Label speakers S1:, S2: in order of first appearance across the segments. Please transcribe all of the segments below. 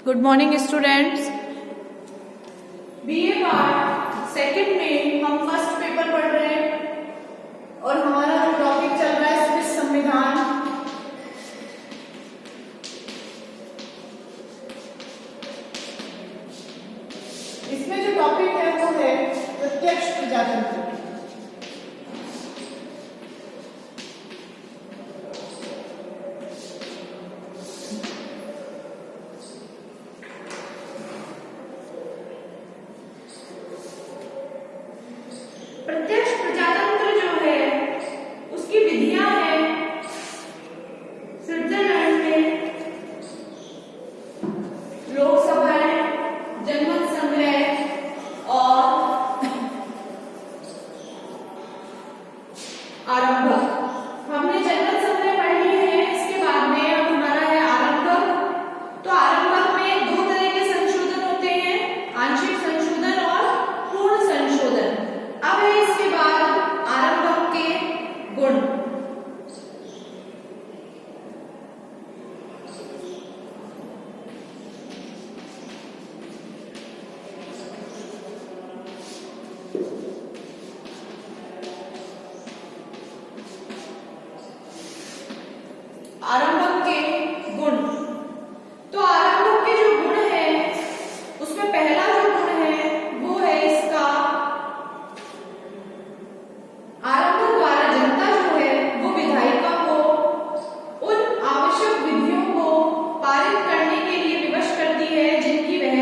S1: Good morning students. BA part second में हम first paper पढ़ रहे हैं और हमारा जो टॉपिक चल रहा है स्विस संविधान। इसमें जो टॉपिक है वो है प्रत्यक्ष प्रजातंत्र। प्रत्यक्ष प्रजातंत्र जो है उसकी विधियां हैं स्विट्जरलैंड में लोकसभाएं, जनमत संग्रह और आरंभक। हमने जनमत संग्रह पढ़ लिए हैं, इसके बाद में अब हमारा है आरंभक। तो आरंभक में दो तरह के संशोधन होते हैं, आंशिक संशोधन और पूर्ण संशोधन। अब है इसके बाद आरंभक के गुण। आरंभक के गुण, तो आरंभक के जो गुण है उसमें पहला जो गुण है वो है इसका आरंभक द्वारा जनता जो है वो विधायिका को उन आवश्यक विधियों को पारित करने के लिए विवश करती है जिनकी वह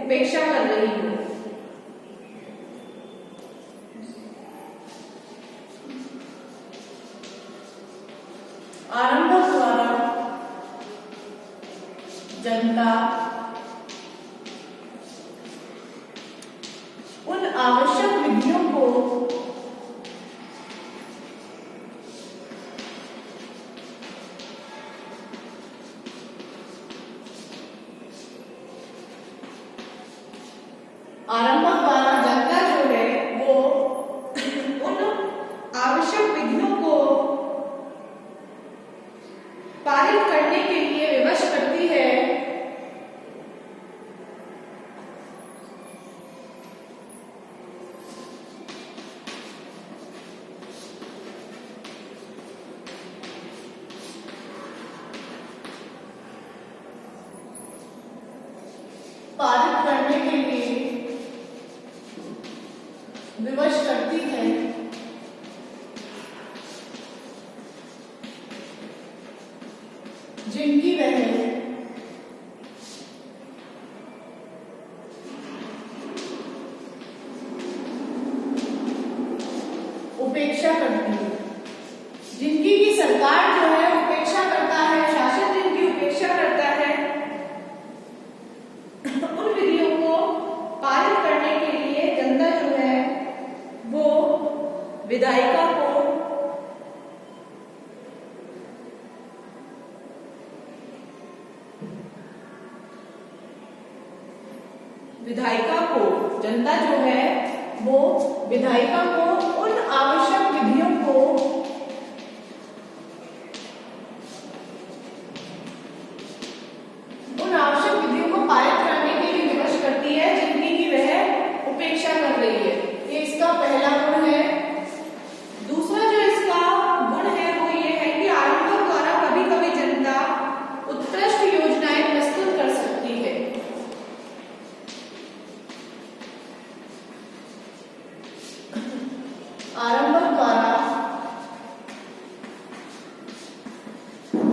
S1: उपेक्षा कर रही है। आरंभक द्वारा जनता उन आवश्यक विधियों को आरंभक द्वारा जनता जो है वो उन आवश्यक विधियों को पारित करने के लिए विवश करती है पारित करने के लिए विवश करती है जिनकी वह उपेक्षा करती है, जिनकी की सरकार जो है उपेक्षा करता है, शासन जिनकी उपेक्षा करता है, उन विधियों को पारित करने के लिए जनता जो है वो विधायिका को जनता जो है वो विधायिका को उन आवश्यक विधियों को पारित करने के लिए विवश करती है जिनकी की वह उपेक्षा कर रही है। ये इसका पहला गुण है। दूसरा जो इसका गुण है वो ये है कि आरंभक द्वारा कभी कभी जनता उत्कृष्ट योजनाएं प्रस्तुत कर सकती है। आरंभक द्वारा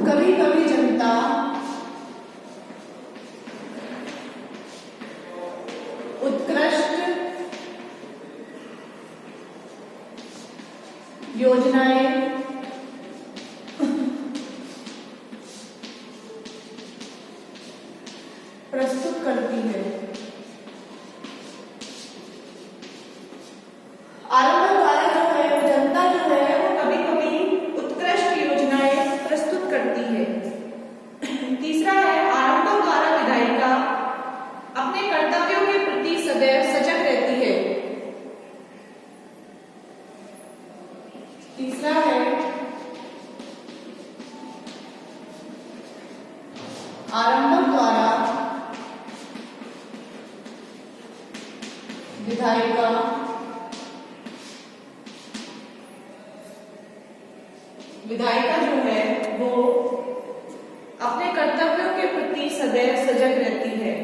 S1: कभी कभी जनता उत्कृष्ट योजनाएं प्रस्तुत करती है। आरंभक द्वारा जो है वो जनता जो है वो कभी कभी उत्कृष्ट योजनाएं प्रस्तुत करती है। तीसरा है आरंभक द्वारा विधायिका अपने कर्तव्यों के प्रति सदैव सजग रहती है। तीसरा है आरंभक द्वारा विधायिका विधायिका जो है वो अपने कर्तव्यों के प्रति सदैव सजग रहती है।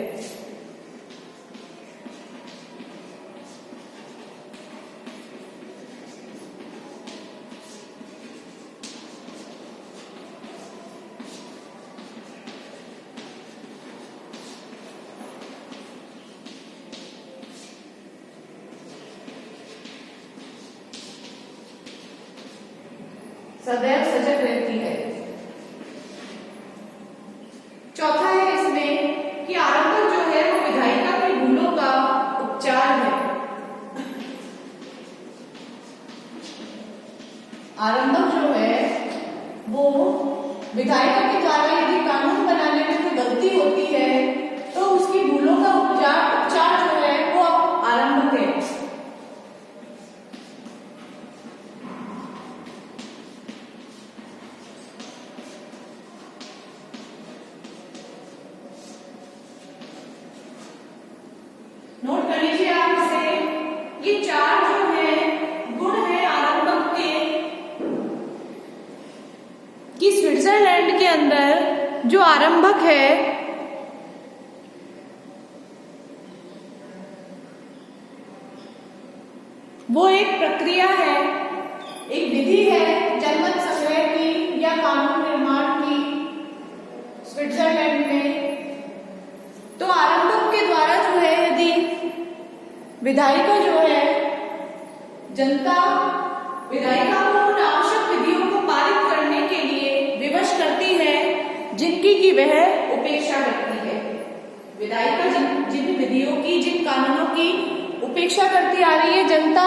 S1: सदैव सजग रहती है। चौथा है इसमें कि आरंभक जो है वो विधायिका की भूलों का उपचार है। आरंभक जो है वो विधायिका के द्वारा यदि कानून बनाने में कोई गलती होती है तो उसकी भूलों का उपचार जो है वो आरंभक है। नोट कर लीजिए आप इसे, ये चार जो है गुण है आरंभक के, कि स्विट्जरलैंड के अंदर जो आरंभक है वो एक प्रक्रिया है, एक विधि है जनमत संग्रह की या कानून निर्माण की स्विट्जरलैंड में। तो आरंभक के द्वारा जो है यदि विधायिका जो है विधायिका को उन आवश्यक विधियों को पारित करने के लिए विवश करती है जिनकी की वह उपेक्षा करती है। विधायिका जिन विधियों की, जिन कानूनों की उपेक्षा करती आ रही है, जनता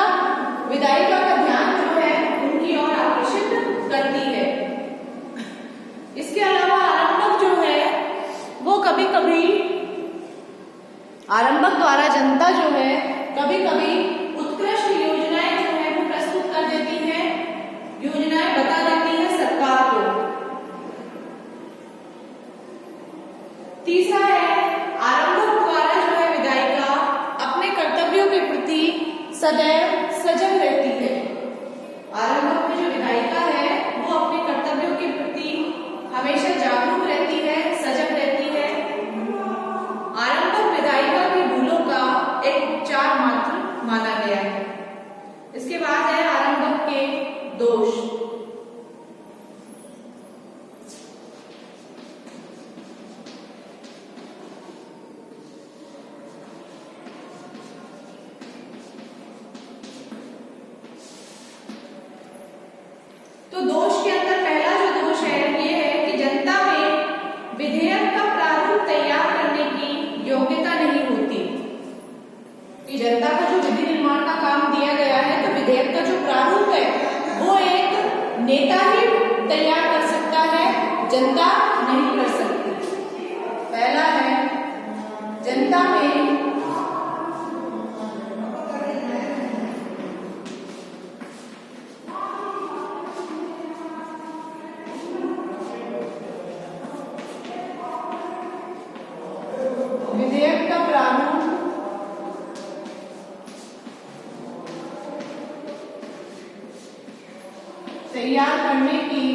S1: विधायिका का ध्यान जो है उनकी ओर आकर्षित करती है। इसके अलावा आरंभक जो है वो कभी कभी आरंभक द्वारा जनता जो है कभी कभी उत्कृष्ट योजनाएं जो है वो प्रस्तुत कर देती है, योजनाएं बता देती है सरकार को। तीसरा है आरंभक द्वारा जो है विधायिका अपने कर्तव्यों के प्रति सदैव सजग रहती है। आरंभक में जो विधायिका है वो अपने कर्तव्यों के प्रति हमेशा जागरूक रहती है, सजग रहती है। आरंभक विधायिका की भूलों का एक उपचार मात्र माना गया है। इसके बाद है आरंभक के दोष। तो दोष के अंदर पहला जो दोष है ये है कि जनता में विधेयक का प्रारूप तैयार करने की योग्यता नहीं होती। कि जनता का जो विधि निर्माण का काम दिया गया है तो विधेयक का जो प्रारूप है वो एक नेता ही तैयार कर सकता है, जनता नहीं कर सकती। पहला है जनता में विधेयक का प्रारूप तैयार करने की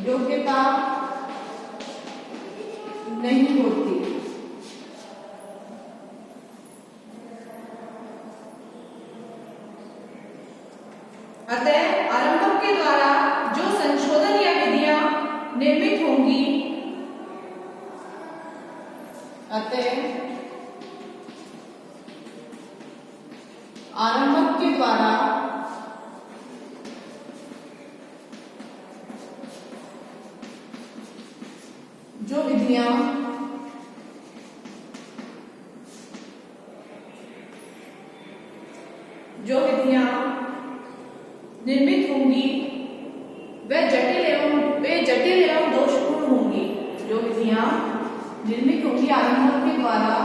S1: योग्यता नहीं होती। अतः आरंभक के द्वारा जो संशोधन या विधियां निर्मित होंगी, आरंभक के द्वारा जो विधियां निर्मित होंगी वे जटिल एवं दोषपूर्ण होंगी। जो विधियां निर्मित होंगी आरंभक के द्वारा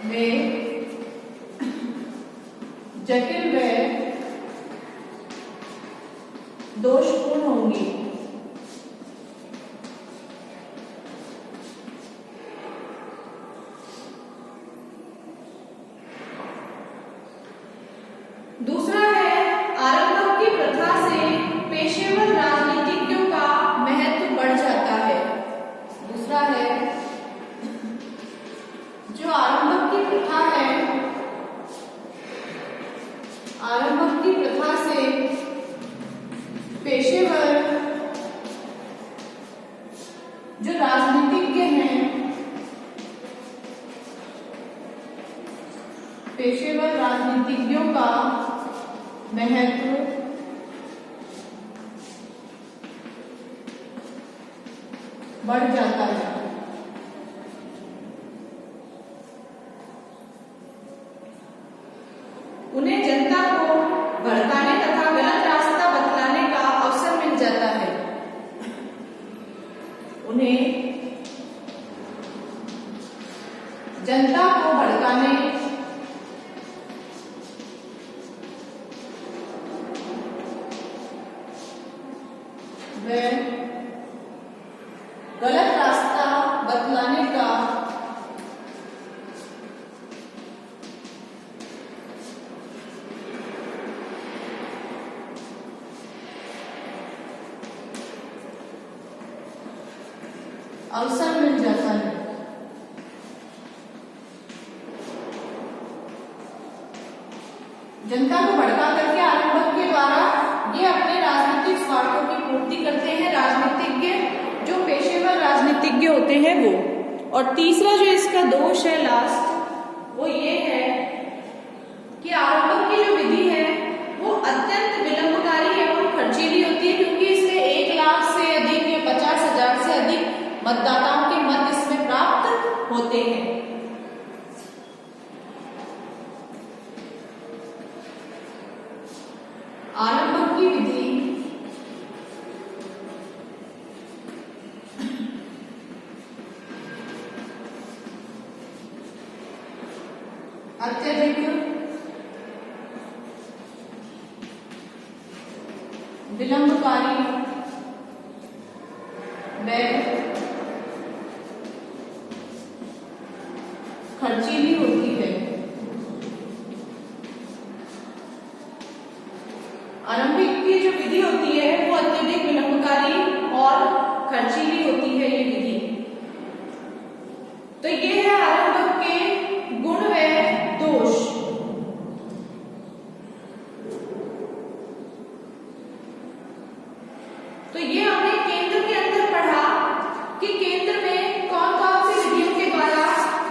S1: वे जटिल व दोषपूर्ण होंगी। महत्व बढ़ जाता है। उन्हें जनता को भड़काने तथा गलत रास्ता बतलाने का अवसर मिल जाता है। उन्हें जनता को भड़काने व गलत रास्ता बतलाने का अवसर मिल जाता है। जनता को भड़का करके आरंभक के द्वारा ये अपने राजनीतिक स्वार्थों की पूर्ति करते हैं, राजनीतिज्ञ जो पेशेवर राजनीतिज्ञ होते हैं वो। और तीसरा जो इसका दोष है लास्ट, वो ये है कि आरंभक की जो विधि है वो अत्यंत विलंबकारी एवं खर्चीली होती है, क्योंकि इससे 1 लाख से अधिक या 50,000 से अधिक मतदाताओं के मत इसमें प्राप्त होते हैं। आरंभक की विधि अत्यधिक विलंबकारी व खर्चीली होती है। आरंभिक की जो विधि होती है वो अत्यधिक विलंबकारी और खर्चीली होती है ये विधि। तो ये है आरंभक के गुण व दोष। तो ये हमने केंद्र के अंदर पढ़ा कि केंद्र में कौन कौन सी विधियों के द्वारा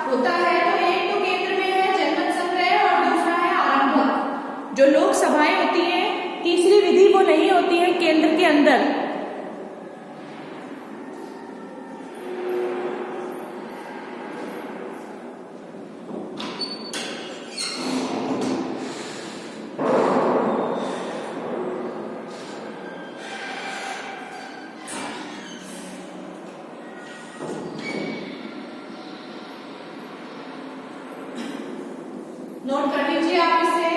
S1: होता है। तो एक तो केंद्र में है जनमत संग्रह और दूसरा है आरंभक। जो लोक सभाएं होती हैं, तीसरी विधि वो नहीं होती है केंद्र के अंदर। नोट कर लीजिए आप इसे।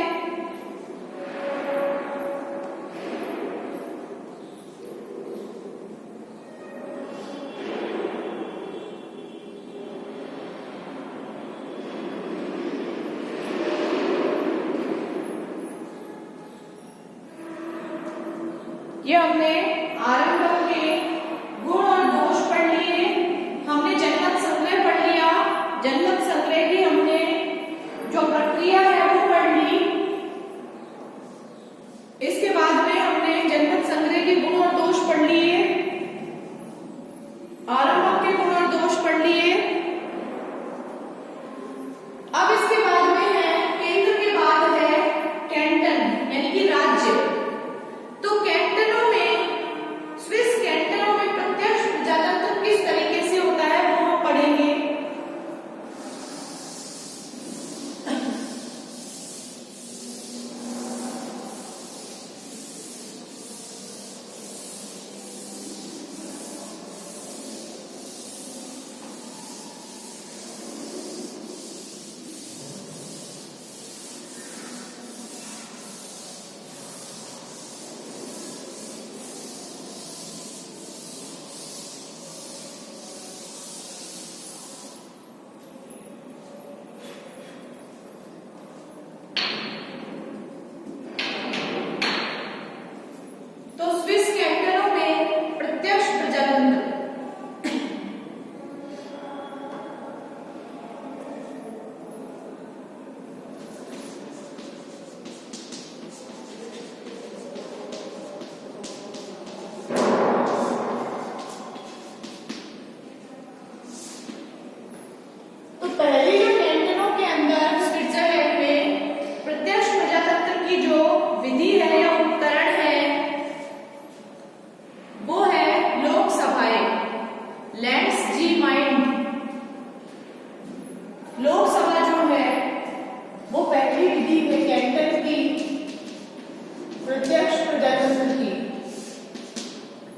S1: ये हमने आरंभक के गुण और दोष पढ़ लिए। हमने जनमत संग्रह पढ़ लिया। जनमत संग्रह की हमने जो प्रक्रिया है वो पढ़ ली। इसके बाद में हमने जनमत संग्रह के गुण और दोष पढ़ लिए, आरंभक के गुण और दोष पढ़ लिए। अब इसके बाद में है केंद्र के बाद है कैंटन यानी कि राज्य। तो कैंटनों में, स्विस कैंटनों में प्रत्यक्ष प्रजातंत्र किस तरीके से होता है वो हम पढ़ेंगे।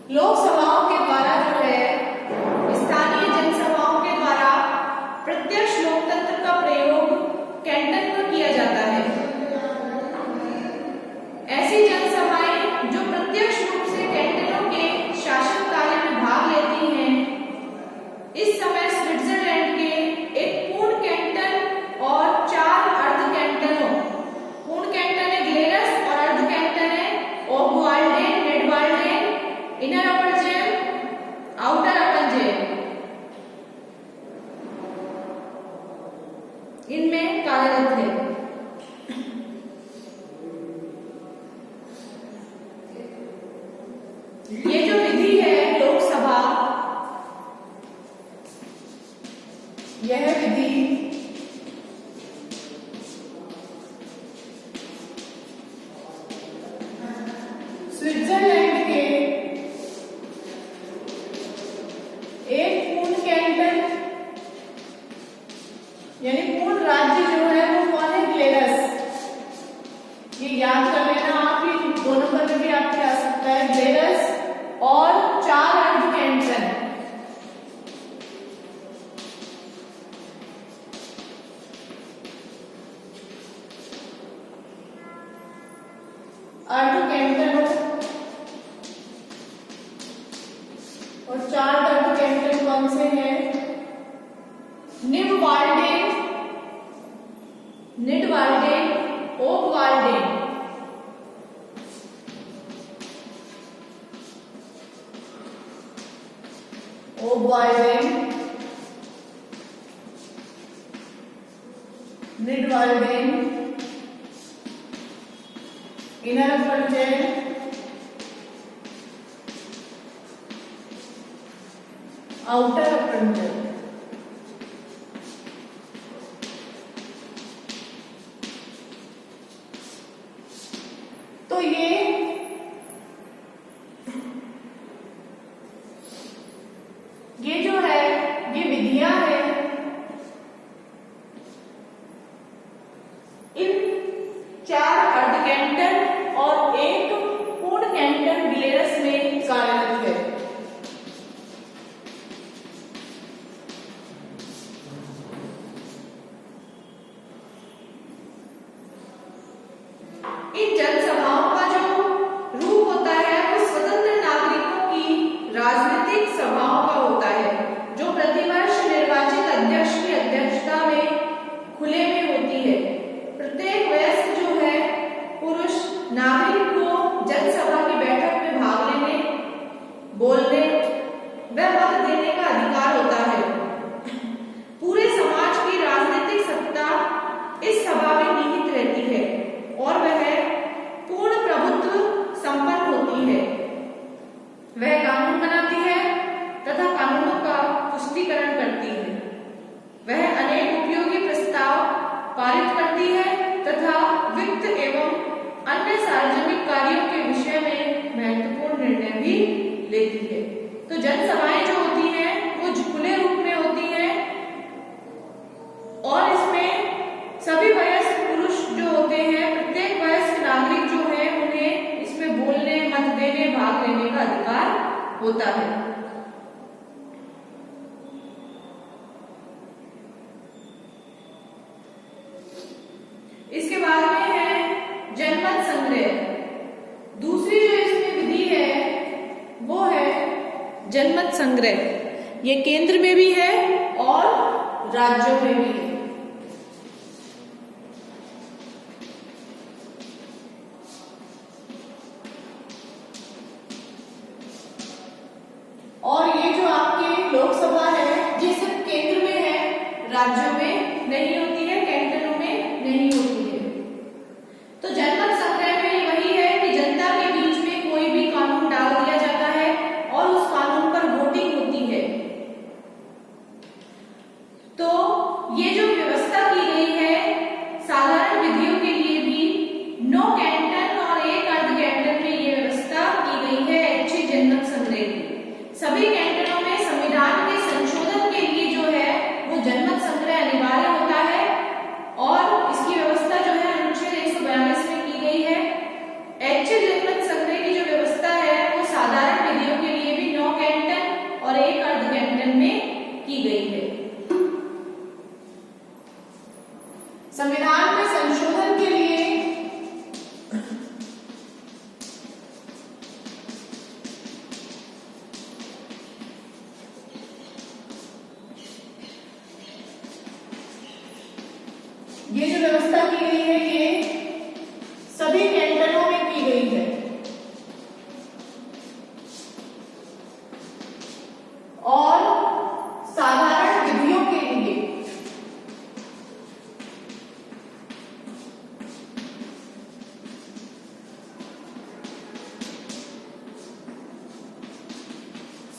S1: लोकसभाओं के द्वारा जो है स्थानीय जनसभाओं के द्वारा प्रत्यक्ष लोकतंत्र का प्रयोग कैंटन में किया जाता है। ऐसी जनसभाएं जो प्रत्यक्ष रूप से कैंटनों के शासन कार्य में भाग लेती हैं, इस समय स्विट्जरलैंड के एक पूर्ण कैंटन और 4 अर्ध कैंटनों, पूर्ण कैंटन है ग्लेरस और अर्ध कैंटन है ओबवाल्डेन, नेडवाल्डेन, इनर अपर जेम, आउटर अपर जेम, इनमें कार्यरत है। ये जो विधि है लोकसभा, यह विधि स्विट्जरलैंड के एक पूर्ण कैंटन यानी पूर्ण राज्य जो है वो कौन है, ग्लेरस। ये याद कर लेना आप, ये 2 नंबर में भी आपके आ सकता है, ग्लेरस और 4 अर्ध कैंटन। अर्ध कैंटन और 4 अर्ध कैंटन कौन से हैं, निडवाल्डेन, निडवाल्डेन, ओबवाल्डेन, ओबवाल्डेन, निडवाल्डेन, इनर अपर जेम, आउटर अपर जेम। तो ये जो है ये विधियां हैं, इन 4 अर्ध कैंटन और एक पूर्ण कैंटन ग्लेरस में कार्यरत है। इन जनसभाओं का जो रूप होता है वो स्वतंत्र नागरिकों की राजनीतिक सभाओं का होता है, जो प्रतिवर्ष निर्वाचित अध्यक्ष की अध्यक्षता में खुले में होती है। प्रत्येक वयस्क जो है पुरुष नागरिक को जनसभा की बैठक में भाग लेने, बोलने व मत देने का अधिकार होता है। पूरे समाज की राजनीतिक सत्ता इस सभा में निहित रहती है और वह पूर्ण प्रभुत्व संपन्न होती है। वह कानून बनाती है तथा कानूनों का पुष्टिकरण करती है। वह अनेक उपयोगी प्रस्ताव पारित करती है तथा वित्त एवं अन्य सार्वजनिक कार्यों के विषय में महत्वपूर्ण निर्णय भी लेती है। तो जनसभाएं जो होती हैं वो खुले रूप में होती हैं और इसमें सभी वयस्क पुरुष जो होते हैं, प्रत्येक वयस्क नागरिक जो है उन्हें इसमें बोलने, मत देने, भाग लेने का अधिकार होता है। इसके बाद में है जनमत संग्रह। दूसरी जो इसमें विधि है वो है जनमत संग्रह। ये केंद्र में भी है और राज्यों में भी है। और ये जो आपकी लोकसभा है ये सिर्फ केंद्र में है, राज्यों में नहीं होती है, कैंटनों में नहीं होती है। तो जनमत संग्रह में वही है कि जनता के बीच में कोई भी कानून डाल दिया जाता है और उस कानून पर वोटिंग होती है। तो ये जो व्यवस्था की गई है साधारण विधियों के लिए भी 9 कैंटन और 1 अर्ध कैंटन में ये व्यवस्था की गई है अच्छी जनमत संग्रह की। सभी कैंटनों में संविधान के संशोधन के लिए जो है वो जनमत संग्रह अनिवार्य होता है और इसकी व्यवस्था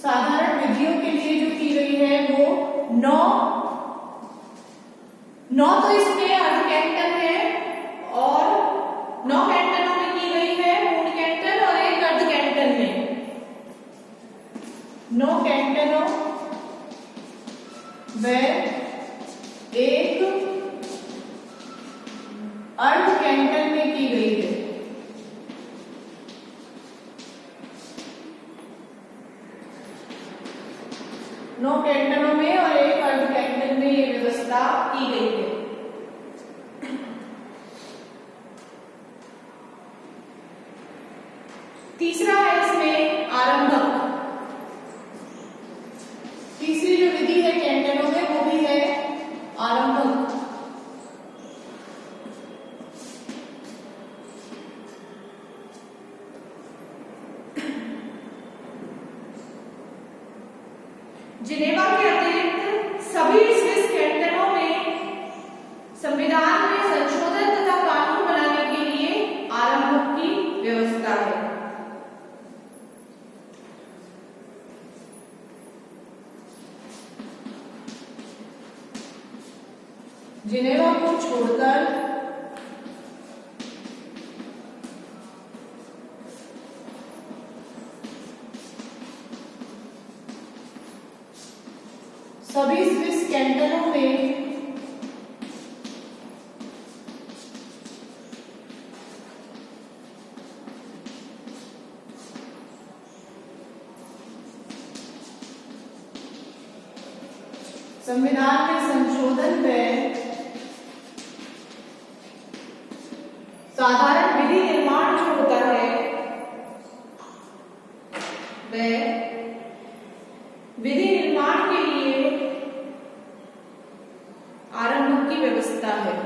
S1: साधारण विधियों के लिए जो की गई है वो 9 तो इसमें अर्ध कैंटन है और 9 कैंटनों में की गई है, पूर्ण कैंटन और एक अर्ध कैंटन में। 9 कैंटनों व एक अर्ध कैंटन में की गई है। नौ कैंटनों में और एक अर्ध कैंटन में ये व्यवस्था की गई है। तीसरा है इसमें आरंभक। तीसरी जो विधि है कैंटनों में वो भी है आरंभक। जिनेवा के अतिरिक्त सभी स्विस कैंटनों में संविधान में संशोधन तथा कानून बनाने के लिए आरंभक की व्यवस्था है। जिनेवा को छोड़कर सभी स्विस कैंटनों में संविधान में संशोधन व साधारण विधि निर्माण जो होता है वह विधि निर्माण के लिए आरंभक की व्यवस्था है।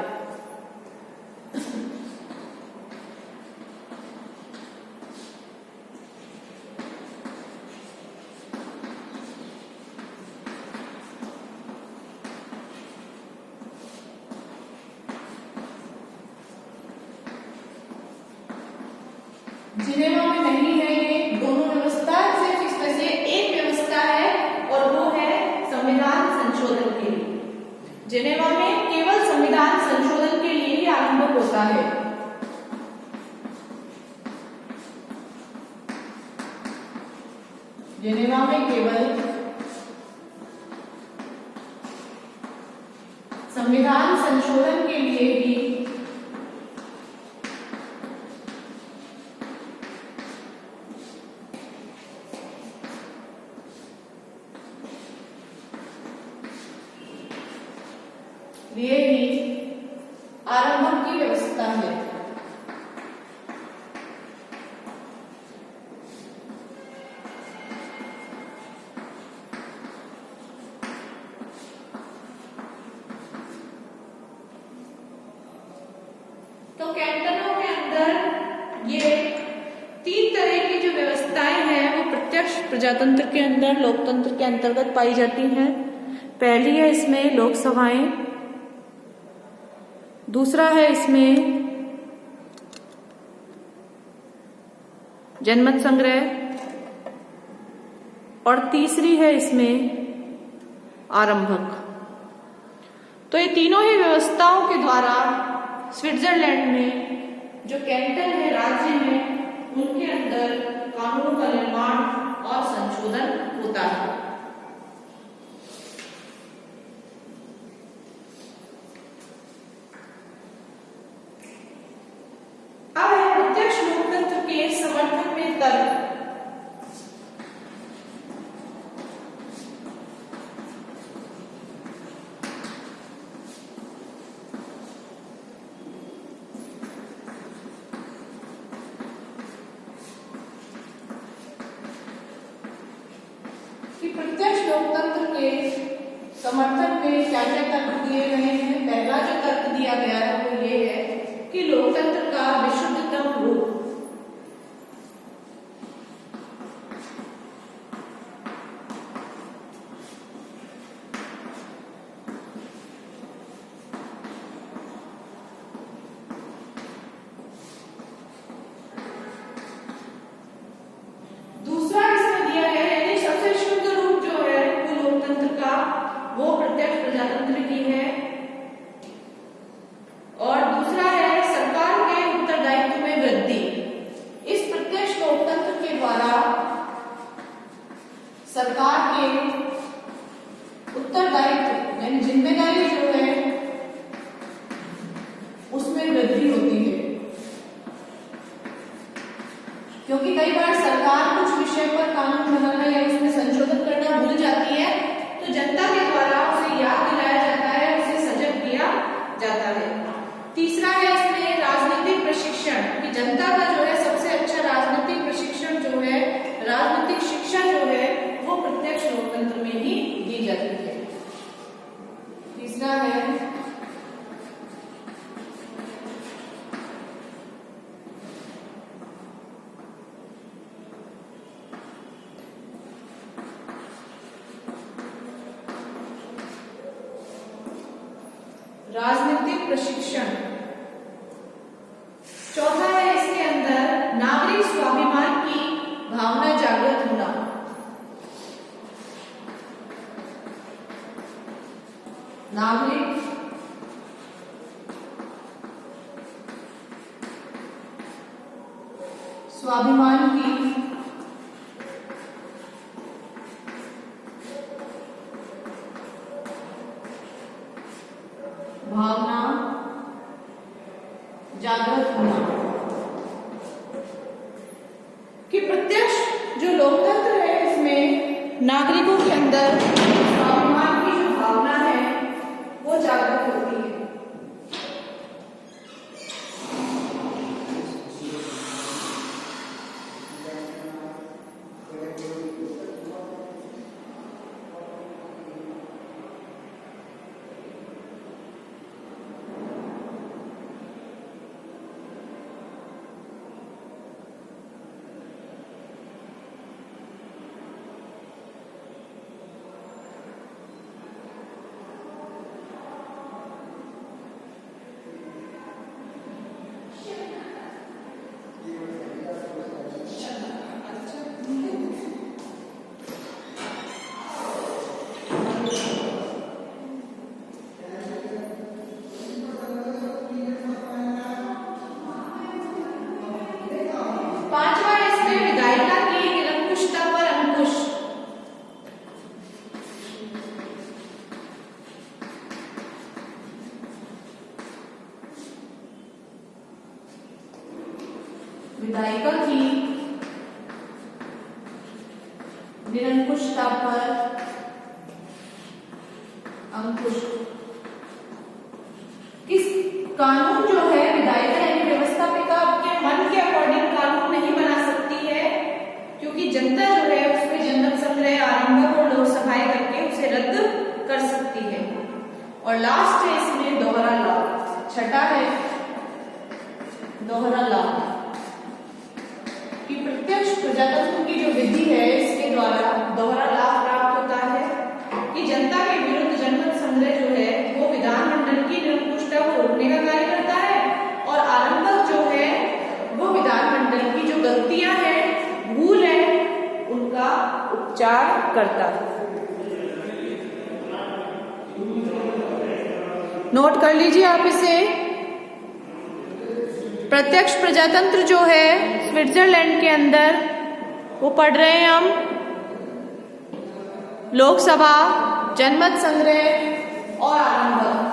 S1: जिनेवा में नहीं है ये दोनों व्यवस्था, सिर्फ इसमें से एक व्यवस्था है और वो है संविधान संशोधन के लिए। जिनेवा में केवल संविधान संशोधन के लिए ही आरंभक होता है। जिनेवा में केवल संविधान संशोधन के लिए ही आरंभक की व्यवस्था है। तो कैंटनों के अंदर ये 3 तरह की जो व्यवस्थाएं हैं वो प्रत्यक्ष प्रजातंत्र के अंदर लोकतंत्र के अंतर्गत पाई जाती हैं। पहली है इसमें लोकसभाएं, दूसरा है इसमें जनमत संग्रह और तीसरी है इसमें आरंभक। तो ये तीनों ही व्यवस्थाओं के द्वारा स्विट्जरलैंड में जो कैंटन है, राज्य है, उनके अंदर कानून का निर्माण और संशोधन होता है। अब है प्रत्यक्ष लोकतंत्र के समर्थन में तर्क। प्रत्यक्ष लोकतंत्र के समर्थन में क्या क्या तर्क दिए गए हैं। पहला जो तर्क दिया गया है वो ये है कि लोकतंत्र का विशुद्धतम रूप दूसरा इसमें दिया गया है, सबसे सरकार के उत्तरदायित्व यानी जिम्मेदारी जो है उसमें वृद्धि होती है, क्योंकि कई बार सरकार कुछ विषय पर कानून बनाना या उसमें संशोधन करना भूल जाती है, तो जनता के द्वारा उसे याद दिलाया जाता है, उसे सजग किया जाता है। तीसरा है इसमें राजनीतिक प्रशिक्षण, कि जनता का जो है सबसे अच्छा राजनीतिक प्रशिक्षण जो है, राजनीतिक शिक्षा जो है वो प्रत्यक्ष लोकतंत्र में ही दी जाती है। तीसरा है राजनीतिक प्रशिक्षण। चौथा है इसके अंदर नागरिक स्वाभिमान की भावना जागृत होना। नागरिक स्वाभिमान की भावना जागृत होना, कि प्रत्यक्ष जो लोकतंत्र है इसमें नागरिकों के अंदर स्वाभिमान की जो भावना है वो जागृत होती है। विधायिका की निरंकुशता पर अंकुश। किस कानून जो है विधायिका यानी व्यवस्थापिका अपने मन के अकॉर्डिंग कानून नहीं बना सकती है, क्योंकि जनता जो है उसमें जनमत संग्रह आरंभ और लोकसभाएं करके उसे रद्द कर सकती है। और लास्ट है इसमें दोहरा लाभ। छठा है दोहरा लाभ, कि प्रत्यक्ष प्रजातंत्र की जो विधि है इसके द्वारा दोहरा लाभ प्राप्त होता है, कि जनता के विरुद्ध जनमत संग्रह जो है वो विधानमंडल की निरंकुशता को रोकने का कार्य करता है, और आरंभक जो है वो विधानमंडल की जो गलतियां हैं, भूल है, उनका उपचार करता है। नोट कर लीजिए आप इसे। प्रत्यक्ष प्रजातंत्र जो है स्विट्जरलैंड के अंदर वो पढ़ रहे हैं हम, लोकसभा, जनमत संग्रह और आरंभ।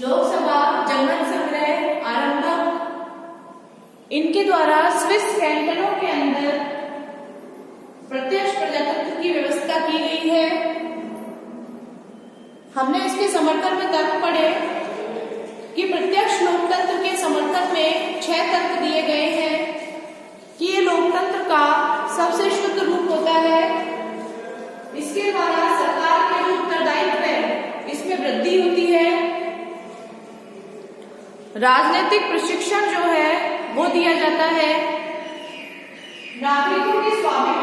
S1: लोकसभा, जनमत संग्रह, आरंभक, इनके द्वारा स्विस कैंटनों के अंदर प्रत्यक्ष प्रजातंत्र की व्यवस्था की गई है। हमने इसके समर्थन में तर्क पढ़े कि प्रत्यक्ष लोकतंत्र के समर्थन में 6 तर्क दिए गए हैं कि ये लोकतंत्र का सबसे शुद्ध रूप होता है। इसके द्वारा सरकार के जो उत्तरदायित्व है इसमें वृद्धि होती है, राजनीतिक प्रशिक्षण जो है वो दिया जाता है। नागरिकों के स्वाभिमान